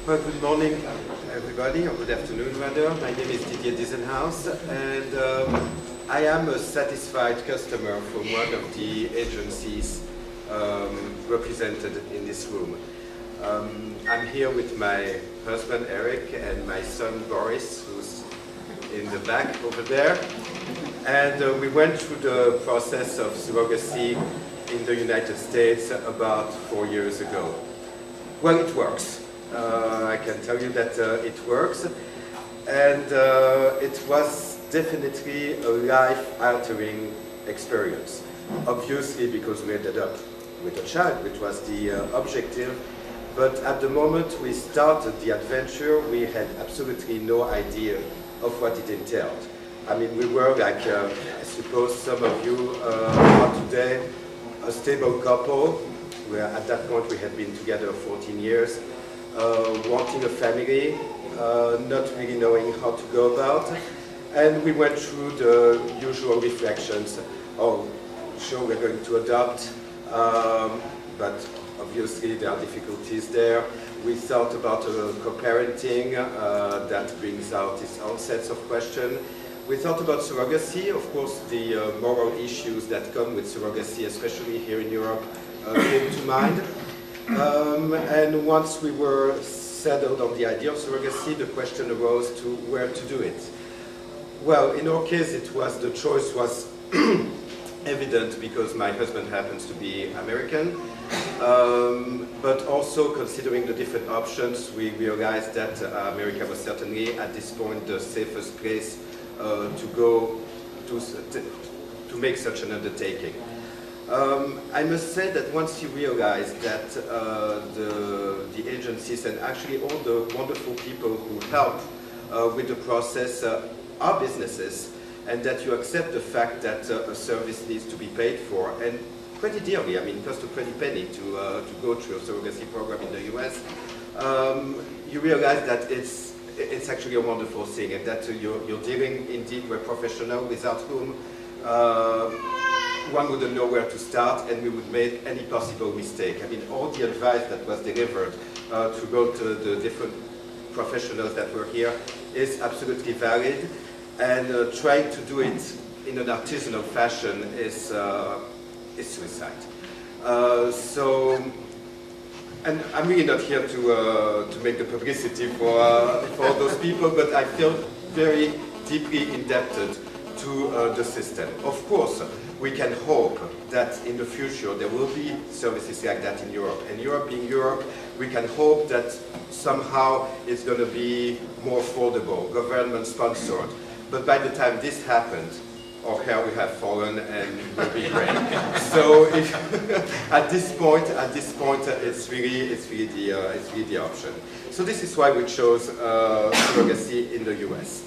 Well, good morning, everybody, or good afternoon, rather. My name is Didier Disenhaus, and I am a satisfied customer from one of the agencies represented in this room. I'm here with my husband, Eric, and my son, Boris, who's in the back over there. And we went through the process of surrogacy in the United States about 4 years ago. Well, it works. I can tell you that it works, and it was definitely a life-altering experience. Obviously, because we ended up with a child, which was the objective, but at the moment we started the adventure, we had absolutely no idea of what it entailed. I mean, we were like, I suppose some of you are today, a stable couple, where at that point we had been together 14 years, wanting a family, not really knowing how to go about, and we went through the usual reflections. Oh, sure, we're going to adopt, but obviously there are difficulties there. We thought about co-parenting, that brings out its own sets of questions. We thought about surrogacy, of course the moral issues that come with surrogacy, especially here in Europe, came to mind. And once we were settled on the idea of surrogacy, the question arose to where to do it. Well, in our case, the choice was evident because my husband happens to be American, but also considering the different options, we realized that America was certainly at this point the safest place to go to make such an undertaking. I must say that once you realize that the agencies and actually all the wonderful people who help with the process are businesses, and that you accept the fact that a service needs to be paid for, and pretty dearly. I mean, it costs a pretty penny to go through a surrogacy program in the US. You realize that it's actually a wonderful thing, and that you're dealing indeed with a professional without whom one wouldn't know where to start, and we would make any possible mistake. I mean, all the advice that was delivered to both the different professionals that were here is absolutely valid, and trying to do it in an artisanal fashion is suicide. And I'm really not here to make the publicity for those people, but I feel very deeply indebted to the system. Of course, we can hope that in the future there will be services like that in Europe. And Europe being Europe, we can hope that somehow it's going to be more affordable, government-sponsored. But by the time this happened, our hair will have fallen and will be grey. So at this point, it's really the option. So this is why we chose surrogacy in the US.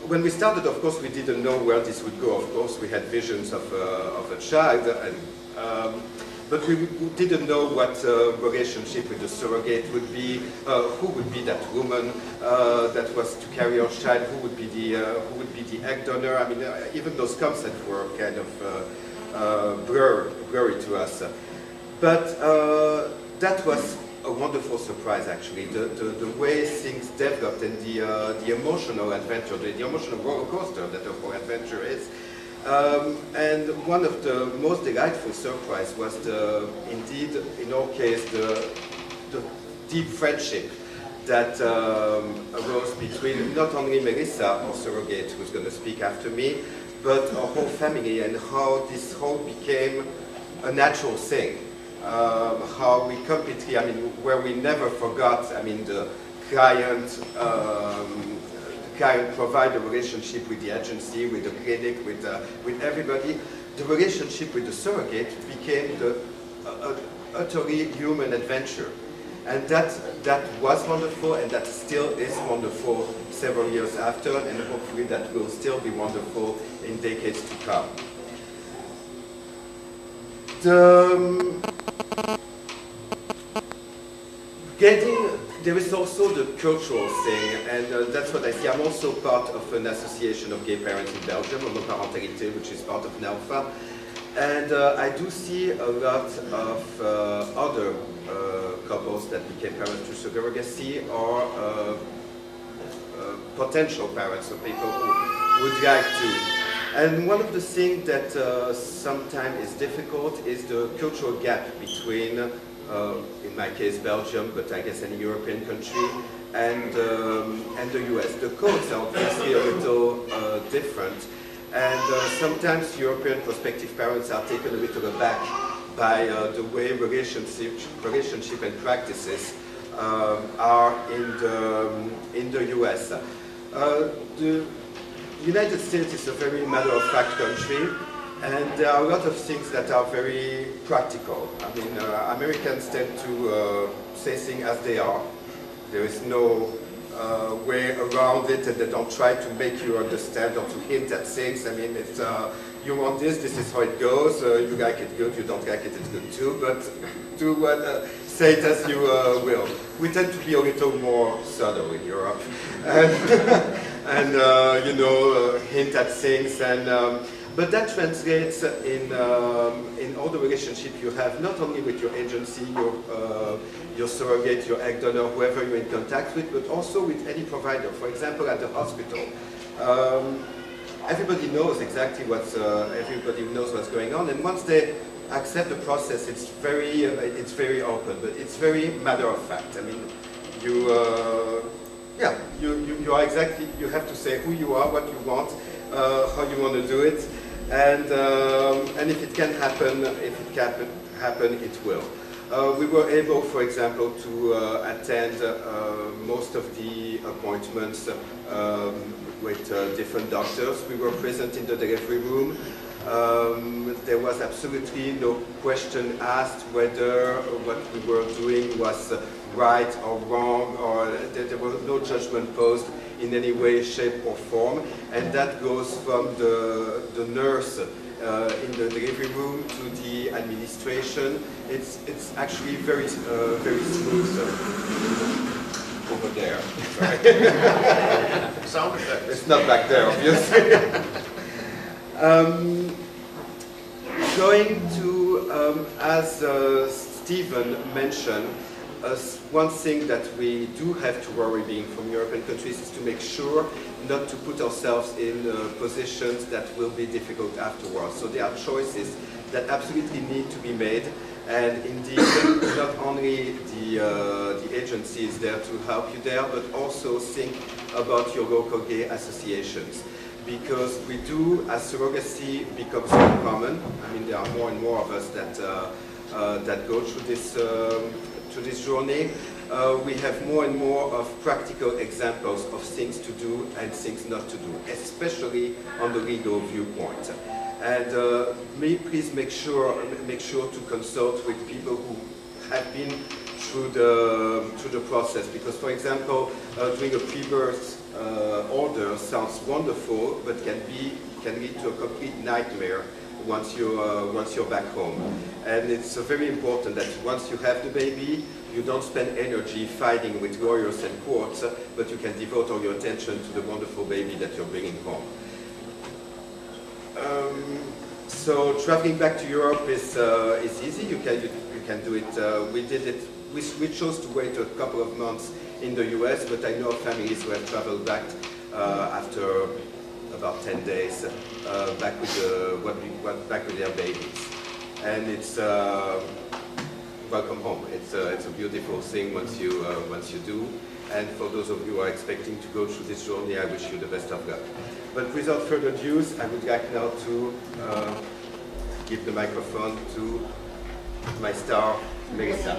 When we started, of course, we didn't know where this would go. Of course, we had visions of a child, but we didn't know what relationship with the surrogate would be, who would be that woman that was to carry our child, who would be the egg donor. I mean, even those concepts were kind of blurry to us. But that was a wonderful surprise, actually. The way things developed and the emotional adventure, the emotional roller coaster that the whole adventure is. And one of the most delightful surprises was indeed, in our case, the deep friendship that arose between not only Melissa, our surrogate, who's going to speak after me, but our whole family, and how this whole became a natural thing. How we completely, I mean, where we never forgot, I mean, the client provide a relationship with the agency, with the clinic, with everybody. The relationship with the surrogate became the utterly human adventure. And that was wonderful, and that still is wonderful several years after, and hopefully that will still be wonderful in decades to come. There is also the cultural thing, and that's what I see. I'm also part of an association of gay parents in Belgium, Homoparentalité, which is part of NELFA. And I do see a lot of other couples that became parents through surrogacy or potential parents, so people who would like to. And one of the things that sometimes is difficult is the cultural gap between, in my case, Belgium, but I guess any European country, and the US. The codes are obviously a little different, and sometimes European prospective parents are taken a little aback by the way relationship and practices are in the US. The United States is a very matter-of-fact country, and there are a lot of things that are very practical. I mean, Americans tend to say things as they are. There is no way around it, and they don't try to make you understand or to hint at things. I mean, it's you want this is how it goes. You like it good, you don't like it, it's good too. But do what, say it as you will. We tend to be a little more subtle in Europe, and you know, hint at things. And but that translates in all the relationship you have, not only with your agency, your surrogate, your egg donor, whoever you're in contact with, but also with any provider. For example, at the hospital, everybody knows exactly everybody knows what's going on, and once they accept the process, it's very open, but it's very matter of fact. I mean, you are exactly, you have to say who you are, what you want, how you want to do it, and if it can happen, it will. We were able, for example, to attend most of the appointments with different doctors. We were present in the delivery room. There was absolutely no question asked whether what we were doing was right or wrong, or there was no judgment posed in any way, shape or form. And that goes from the nurse in the delivery room to the administration. It's actually very smooth over there. Sound effect. It's not back there, obviously. Going to, as Stephen mentioned, one thing that we do have to worry being from European countries is to make sure not to put ourselves in positions that will be difficult afterwards. So there are choices that absolutely need to be made, and indeed not only the agency is there to help you there, but also think about your local gay associations. Because we do, as surrogacy becomes so common, I mean there are more and more of us that go through this journey, we have more and more of practical examples of things to do and things not to do, especially on the legal viewpoint. And please make sure to consult with people who have been through the process. Because, for example, doing a pre-birth order sounds wonderful, but can lead to a complete nightmare once you're back home. And it's very important that once you have the baby, you don't spend energy fighting with lawyers and courts, but you can devote all your attention to the wonderful baby that you're bringing home. So traveling back to Europe is easy. You can do it. We did it. We chose to wait a couple of months in the US, but I know families who have traveled back after about 10 days, back with their babies, and it's welcome home. It's a beautiful thing once you do. And for those of you who are expecting to go through this journey, I wish you the best of luck. But without further ado, I would like now to give the microphone to my star, Melissa.